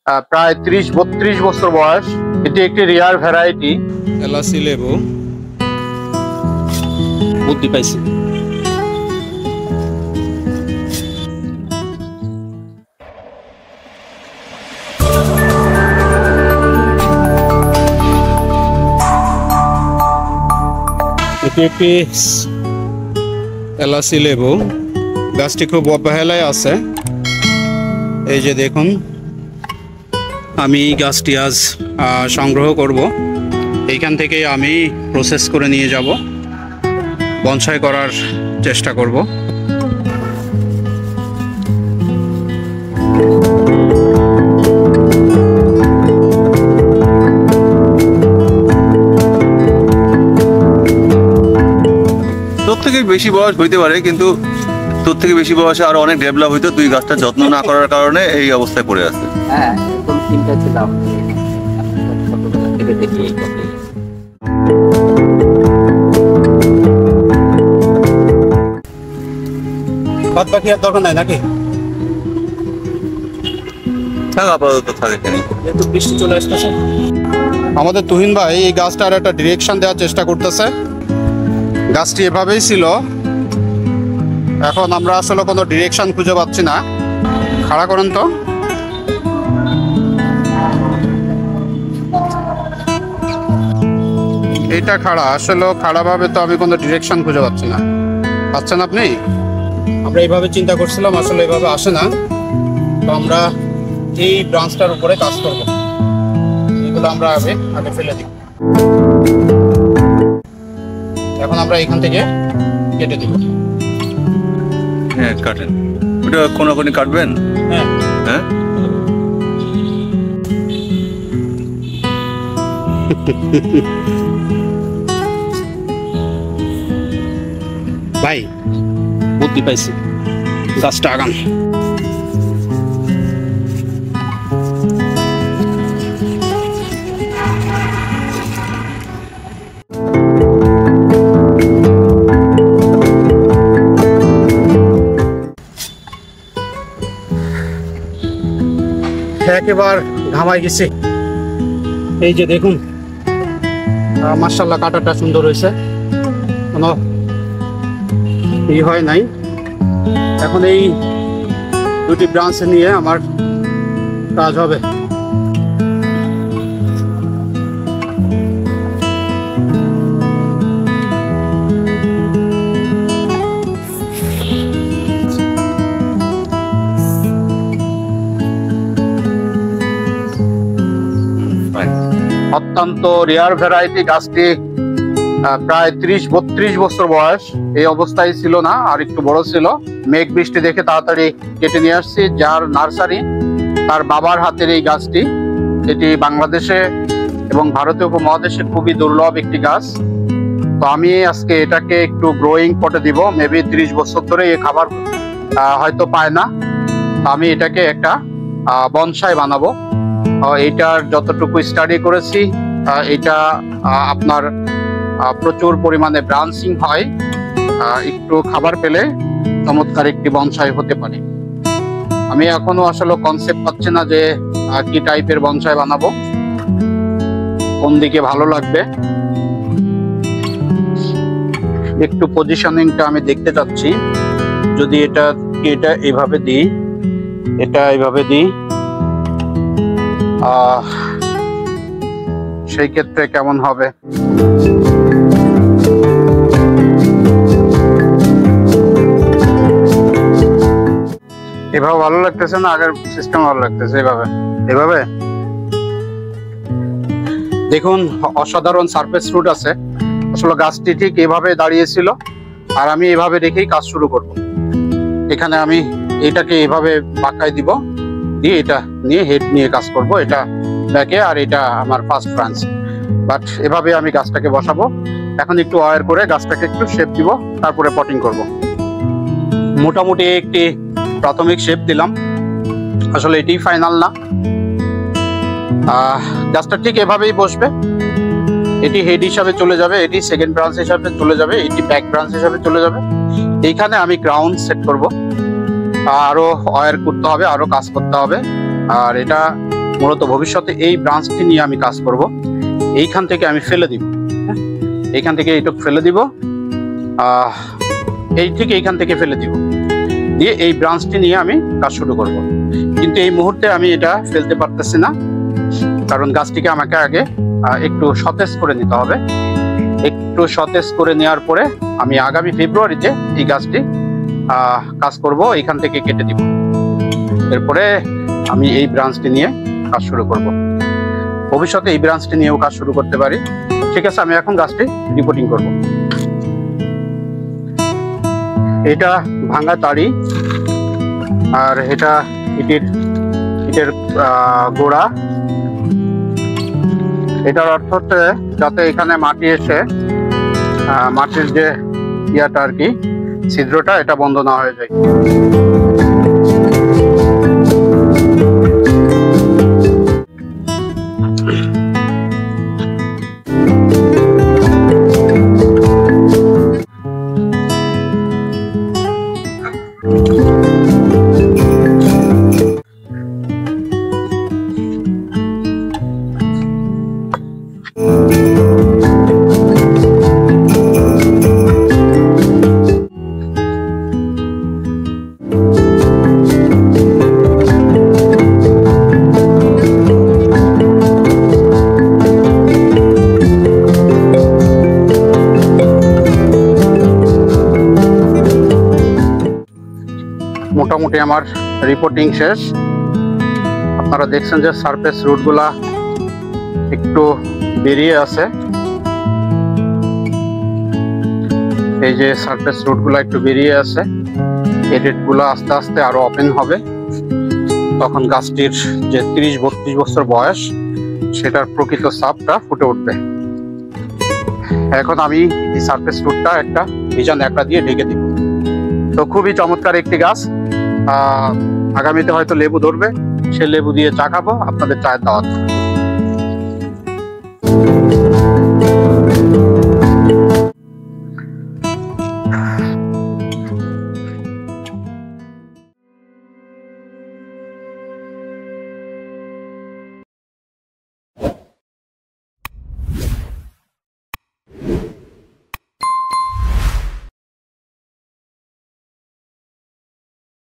প্রায় 30-32 বছর বয়স। এটি একটি রেয়ার ভ্যারাইটি এলাচি লেবু বুদ্ধি পাইছি। এটি একটি এলাচি লেবু, গাছটি খুব অবহেলায় আছে। এই যে দেখুন, আমি গাছটি আজ সংগ্রহ করব। এইখান থেকে আমি প্রসেস করে নিয়ে যাব, বনসাই করার চেষ্টা করব। তোর থেকে বেশি বয়স হইতে পারে, কিন্তু তোর থেকে বেশি বয়সে আরো অনেক ডেভেলপ হইতো। তুই গাছটা যত্ন না করার কারণে এই অবস্থায় পড়ে আছে। হ্যাঁ, এরকম চিন্তা ছিলাম ছোটবেলা থেকে দেখি এই কথাই। বাদ বাকি আর দরকার নাই নাকি? থাক, আপাতত থাকে কেন, যেহেতু বৃষ্টি চলে আসতেছে। আমাদের তুহিন ভাই এই গাছটার একটা ডিরেকশন দেওয়ার চেষ্টা করতেছে। গাছটি এভাবেই ছিল, এখন আমরা আসলে কোনো ডিরেকশন খুঁজে পাচ্ছি না। খাড়া করেন তো। এইটা খাড়া, আসলে খাড়াভাবে তো আমি কোনো ডিরেকশন খুঁজে পাচ্ছি না। পাচ্ছেন আপনি? আমরা এইভাবে চিন্তা করছিলাম, আসলে এইভাবে আসে না। তো আমরা এই ব্রাঞ্চটার উপরে কাজ করব। এগুলো আমরা আগে ফেলে দিই। এখন আমরা এখান থেকে কেটে দিব। হ্যাঁ কাটেন। ওটা কোনাকুনি কাটবেন? হ্যাঁ হ্যাঁ, ভাই বুদ্ধি পাইছি, গাছটা আগান। একেবার ঘামাই গেছি। এই যে দেখুন, মাশাআল্লাহ কাটাটা সুন্দর হয়েছে, কোনো ই হয় নাই। এখন এই দুটি ব্রাঞ্চ নিয়ে আমার কাজ হবে। অত্যন্ত রেয়ার ভ্যারাইটি গাছটি, প্রায় 30-32 বছর বয়স। এই অবস্থায় ছিল না, আর একটু বড় ছিল। মেঘ বৃষ্টি দেখে তাড়াতাড়ি কেটে নিয়ে আসছি। যার নার্সারি, তার বাবার হাতের এই গাছটি। এটি বাংলাদেশে এবং ভারতীয় উপমহাদেশে খুবই দুর্লভ একটি গাছ। তো আমি আজকে এটাকে একটু গ্রোয়িং পটে দিব। মেবি 30 বছর ধরে এই খাবার হয়তো পায় না। আমি এটাকে একটা বনসাই বানাবো। এইটার যতটুকু স্টাডি করেছি, এটা আপনার প্রচুর পরিমাণে ব্রাঞ্চিং হয়। একটু খাবার পেলে চমৎকার একটি বনসাই হতে পারে। আমি এখনো আসলে কনসেপ্ট পাচ্ছি না যে কি টাইপের বনসাই বানাবো, কোন দিকে ভালো লাগবে। একটু পজিশনিংটা আমি দেখতে চাচ্ছি। যদি এটা এইভাবে দিই, এটা এইভাবে দিই, সেই ক্ষেত্রে কেমন হবে। এভাবে ভালো লাগতেছে না, আগের সিস্টেম ভালো লাগতেছে। এভাবে দেখুন, অসাধারণ সারফেস রুট আছে। আসলে গাছটি ঠিক এভাবে দাঁড়িয়েছিল, আর আমি এভাবে রেখেই কাজ শুরু করব। এখানে আমি এটাকে এভাবে বাঁকাই দিব, দিয়ে এটা নিয়ে হেড নিয়ে কাজ করব। এটা ব্যাকে, আর এটা আমার ফার্স্ট ব্রাঞ্চ। বাট এভাবে আমি গাছটাকে বসাবো। এখন একটু ওয়্যার করে গাছটাকে একটু শেপ দিব, তারপরে পটিং করব। মোটামুটি একটি প্রাথমিক শেপ দিলাম, আসলে এটাই ফাইনাল না। গাছটা ঠিক এভাবেই বসবে। এটি হেড হিসাবে চলে যাবে, এটি সেকেন্ড ব্রাঞ্চ হিসাবে চলে যাবে, এটি ব্যাক ব্রাঞ্চ হিসাবে চলে যাবে। এইখানে আমি গ্রাউন্ড সেট করব, আরো ওয়্যার করতে হবে, আরো কাজ করতে হবে। আর এটা মূলত ভবিষ্যতে এই ব্রাঞ্চটি নিয়ে আমি কাজ করব। এইখান থেকে আমি ফেলে দিব, এইখান থেকে এইটুক ফেলে দিব, এই ঠিক এইখান থেকে ফেলে দিব, দিয়ে এই ব্রাঞ্চটি নিয়ে আমি কাজ শুরু করব। কিন্তু এই মুহূর্তে আমি এটা ফেলতে পারতেছি না, কারণ গাছটিকে আমাকে আগে একটু সতেজ করে নিতে হবে। একটু সতেজ করে নেওয়ার পরে আমি আগামী ফেব্রুয়ারিতে এই গাছটি কাজ করব, এখান থেকে কেটে দিব। এরপরে আমি এই ব্রাঞ্চটি নিয়ে কাজ শুরু করব। ভবিষ্যতে এই ব্রাঞ্চটি নিয়েও কাজ শুরু করতে পারি। ঠিক আছে, আমি এখন গাছটি রিপোর্টিং করব। এটা ভাঙা তাড়ি, আর এটা ইটের গোড়া। এটার অর্থ হচ্ছে যাতে এখানে মাটি এসে মাটির যে ইয়াটা আর কি, ছিদ্রটা, এটা বন্ধ না হয়ে যায়। মোটামুটি আমার রিপোর্টিং শেষ। আপনারা দেখছেন যে সারফেস রুটগুলা একটু বেরিয়ে আছে। এই যে সারফেস রুটগুলা একটু বেরিয়ে আছে, এডিটগুলো আস্তে আস্তে আরো ওপেন হবে। তখন গাছটির যে 30-32 বছর বয়স, সেটার প্রকৃত সাপটা ফুটে উঠবে। এখন আমি এই সারফেস রুটটা একটা ভিজা ন্যাকড়া দিয়ে ঢেকে দিব। তো খুবই চমৎকার একটি গাছ। আগামীতে হয়তো লেবু ধরবে, সে লেবু দিয়ে চা খাবো, আপনাদের চায়ের দাওয়াত।